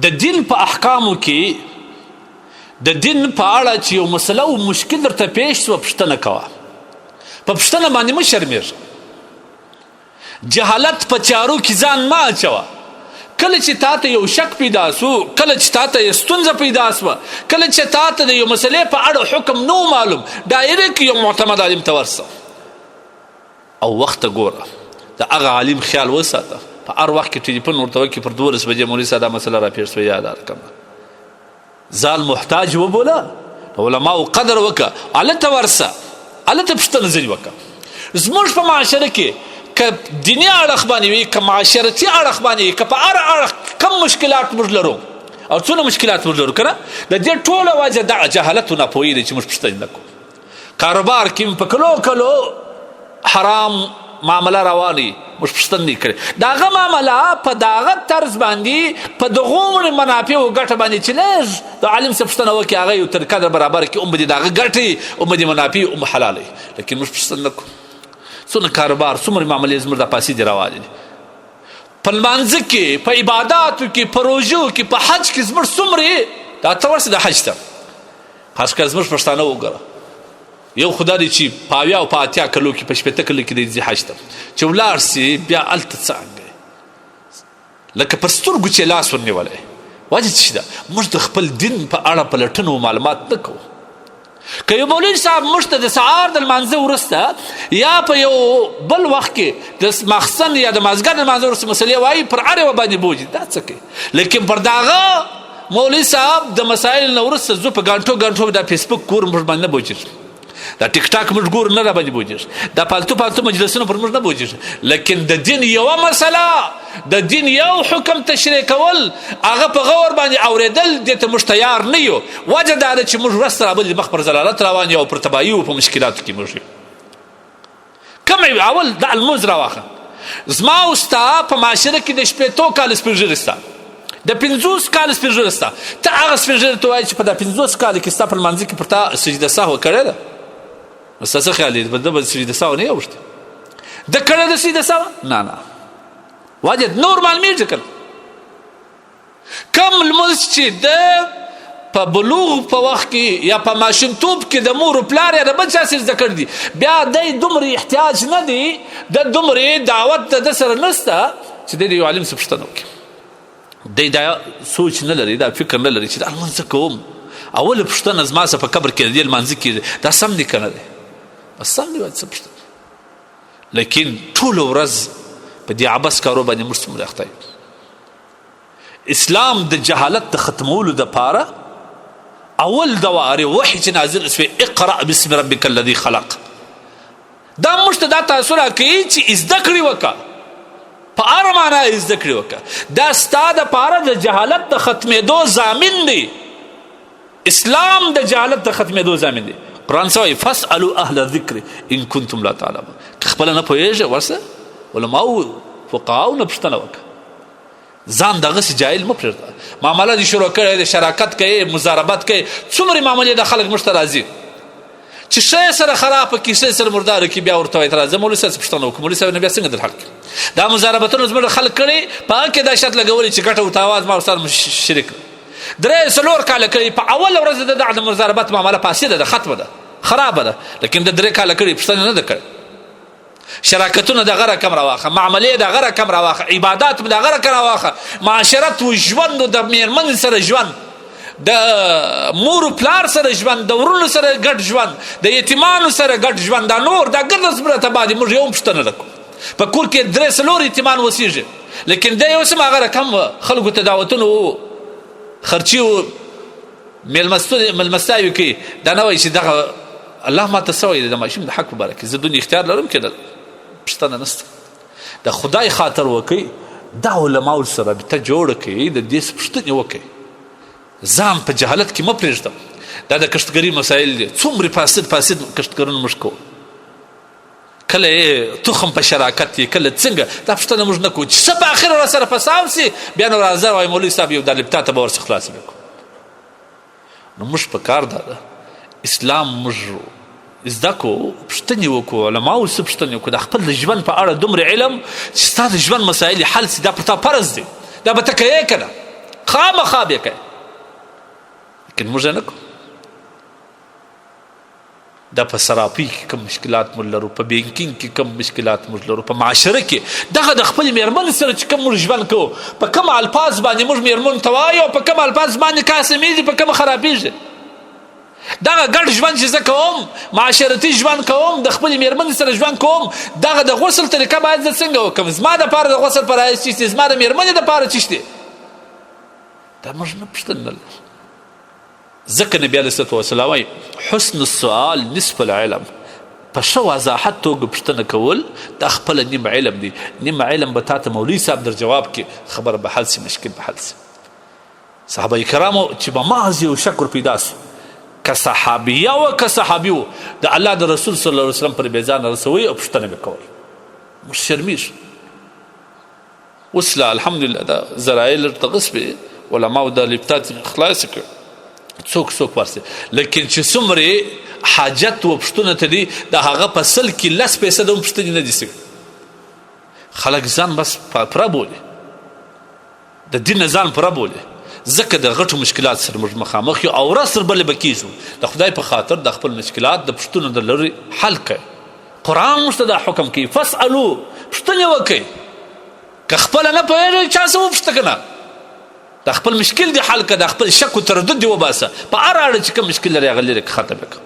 د دین په احکامو کې د دین په اړه چې یو مسله او مشکل درته پیښ شوه پوښتنه کوه. په پوښتنه باندې مه شرمېږه. جهالت په چارو کې ځان مه اچوه. کله چې تا ته یو شک پیدا سو، کله چې تا ته یو ستونزه پیدا سوه، کله چې تا ته د یو مسلې په اړه حکم نو معلوم، ډایرکټ یو معتمد عالم ته ورسه او وخت ګوره. د هغه عالم خیال وساته. په هر وخت کې ټلیفون ورته وکړي پر 12 بجې مولوي صاحب دا مسله راپېښ شوه یاد کړه. ځان محتاج وبوله، علماو قدر وکړه، هلته ورسه، هلته پوښتنه ځینې وکړه. زموږ په معاشره کې که دیني اړخ باندې وي، که معاشرتي اړخ باندې وي، که په هر اړخ کم مشکلات موږ لرو او څونه مشکلات موږ لرو که نه، د دې ټوله وجه د جهالت و ناپوهي دی چې موږ پوښتنې نه کوو. کاروبار کې په کلو حرام معامله رواني، موږ پوښتنه نه کړې. د هغه معامله په دغه طرز باندې په دغومره منافعو ګټه باندې چې لږ د عالم څخه پوښتنه وکړي، هغه یو تر قدر برابر کړي، به دې د هغه ګټې، به دې منافع حلالوي. لیکن موږ پوښتنه نه کوو. څومره کاروبار، څومره معاملې زموږ د پاسې دي روانې دي. په لمانځه کې، په عباداتو کې، په روژو کې، په حج کې زموږ څومره دا ته ورسې د حج ته خاص کر زموږ پښتانه وګوره. یو خدا دی چې په 70 او په 80 کلو کې، په 80 کلو کې دی ځي حج ته، چې ولاړ سي بیا هلته څنګه لکه پر سترګو چې لاس ورنیولی. وجه څه ده؟ موږ د خپل دین په اړه پلټنه او معلومات نه کوو. که یو مولوي صاحب موږ ته د سهار د لمانځه وروسته یا په یو بل وخت کې د ماخستن یا د مازدیګر د لمانځه وروسته مسلې وایي، پر هر یوه باندې بوجي، دا څه کوي؟ لیکن پر دغه مولوي صاحب د مسایلو نه وروسته زه په ګانټو دا فیسبوک ګورم، موږ باندې نه بوجېږي. دا ټیک ټاک موږ ګورو، نه راباندې بوجېږي. دا پالتو مجلسونه پر موږ نه بوجېږي. لیکن د دین یوه مسله، د دین یو حکم تشریح کول، هغه په غور باندې اورېدل، دې ته موږ تیار نه یو. وجه دا ده چې موږ ورځ تر بلې مخ پر ضلالت روان یو او پر تباهي او په مشکلاتو کې موږ یو. کوم اول دا لمونځ راواخه. زما او ستا په معاشره کې د 80 کال سپین ږیري سته، د 50 کال سپین ږیري سته. ته هغه سپین ږیري ته وایي چې په دا 50 کال کې ستا په لمانځه کې پر تا سجده سهو کړې ده؟ ستا څه خیال دی؟ ده به سجده سهو نه یې اوښتې؟ ده کړې ده سجده سهو؟ نه واجد نور معلومیږي که کم لمونځ چې ده په بلوغ په وخت کې یا په ماشومتوب کې د مور و پلار یا د بل چا سره زده کړي دي، بیا دی دومره احتیاج نه دی، د دومره دعوت د سره نشته چې دی د یو عالم څخه پوښتنه وکړي. دی دا سوچ نه لري، دا فکر نه لري چې دا لمونځ کوم. اوله پوښتنه زما څخه په قبر کې د دې لمانځه کې دا سم دی که نه دی؟ بس سم دی، باید څه پوښتنه. لیکن ټوله ورځ په دې عبس کارو باندې موږ څومره اخته یو. اسلام د جهالت د ختمولو دپاره اول دوارې وحي چې نازل شوی، اقرأ باسم ربک الذي خلق، دا موږ ته دا تاثر راکوي چې زده کړې وکړه، په هره معنا یې زده کړې وکړه. دا ستا دپاره د جهالت د ختمېدو ضامن دی. اسلام د جهالت د ختمېدو ضامن دی. قرآن څه وایي؟ فاسألوا اهل الذکر ان کنتم لا تعلمون. که خپله نه پوهېږې ورسه علماو فقهاو نه پوښتنه وکړه. ځان دغسې جاهل مه پرېږده. معامله دې شروع کړی د شراکت کوې، مزاربت کوې، څومره معاملې د خلک موږ ته راځي چې ښه سره خرابه کړي، ښه سره مرداره کړي، بیا ورته وایي ته راځه مولوي صاحب څه پوښتنه وکړو، مولوي صاحب نه بیا څنګه در حق کړي. دا مزاربتونه زموږ خلک کړي، په هغه کې دا شرط لګولي چې ګټه او تاوان ما ورسره شریک کړي. 3-4 کاله کړي، په اوله ورځ د مزاربت معامله فاسده ده، ختمه ده، خرابه ده. لیکن د 3 کاله کړي پوښتنه نه ده کړې. شراکتونه د غره کم راواخه، معاملې د غره کم راواخه، عبادات د غره کم راواخه، معاشرت و ژوند د میرمن سره ژوند، د مور و پلار سره ژوند، د ورونو سره ګډ ژوند، د یتیمانو سره ګډ ژوند، دا نور دا ګرده زمره تباه دي. موږ یو پوښتنه نه کوو. په کور کې 3-4 یتیمان اوسېږي، لیکن دی اوس هم هغه رقم خلکو ته دعوتونه خرچي و مېلمستیاوې کوي. دا نه وایي چې دغه الله ما ته څه وایي د ماشوم د حق په باره کې، زه دونې اختیار لرم که نه؟ پوښتنه نشته. د خدای خاطر وکړئ، دا علماو سره رابطه جوړه کړئ، د دې پوښتنې وکړئ. ځان په جهالت کې مه پرېږدم. دا د کښتګري مسایل دي، څومره فاسد کښتګرونه موږ کوو. کله تخم په شراکت یې، کله څنګه، دا پوښتنه موږ نه کوو چې څه په اخر راسره فساد سي، بیا نو راځه وایي مولوي صاحب یو دا لپټا ته به ورڅخه خلاص وکړو. نو موږ په کار دا ده اسلام موږ زده کړو، پوښتنې وکړو، علماو څه پوښتنې وکړو، د خپل د ژوند په اړه دومره علم چې ستا د ژوند مسایل حل سي. دا پر تا فرض دی، دا به ته کوې که نه؟ خامخا به کوي لیکن موږ نه کوو. دا په سراپي کې کوم مشکلات موږ لرو، په بینکینګ کې کوم مشکلات موږ لرو، په معاشره کې دغه د خپل مېرمن سره چې کوم موږ ژوند کوو، په کوم الفاظ باندې موږ مېرمن ته وایو، په کوم الفاظ باندې قاسمیږي، په کوم خرابېږي. دغه ګډ ژوند چې زه کوم، معاشرتي ژوند کوم، د خپل مېرمن سره ژوند کوم، دغه د غسل طریقه باید زه څنګه وکړم؟ زما دپاره د غسل فرایض څه دي؟ زما د مېرمنې دپاره څه دي؟ دا موږ نه پوښتنه نه لرو. ځکه نبي علیه الصلاة والسلام وایي حسن السؤال نصف العلم. په ښه وضاحت توګه پوښتنه کول دا خپله نیم علم دی. نیم علم به تا ته مولوي صاحب در جواب کې خبره به حل سي، مشکل به حل سي. صحابه کرامو چې به محض یو شک ور پیدا سو، که صحابیه و که صحابي و، د الله د رسول صلی الله علیه وسلم پر بیزانه رسوي او پوښتنه به کول. موږ شرمېږو. اوس لا الحمدلله دا ذرایع ورته غصبې علماو د لپتات خلاصې کړ، څوک ورسي. لیکن چې څومره حاجت و پښتونه ته دي د هغه په سل کې 10% هم پښتنې نه دي سوي. خلک ځان بس پوره بولي، د دین ځان پوره بولي. ځکه د غټو مشکلات سره موږ مخامخ یو او ورځ سره بلې به کېږو. د خدای په خاطر د خپل مشکلات د پښتنو د لرې حل کړئ. قرآن موږ ته دا حکم کوي فاسألو، پښتنې وکئ. که خپله نه پوهېږئ چا څه وپوښته که نه، د خپل مشکل دی حل کړه، د خپل شک و تردد دی وباسه، په هر اړه چې کوم مشکل لري هغه لرې ختم یې کړه.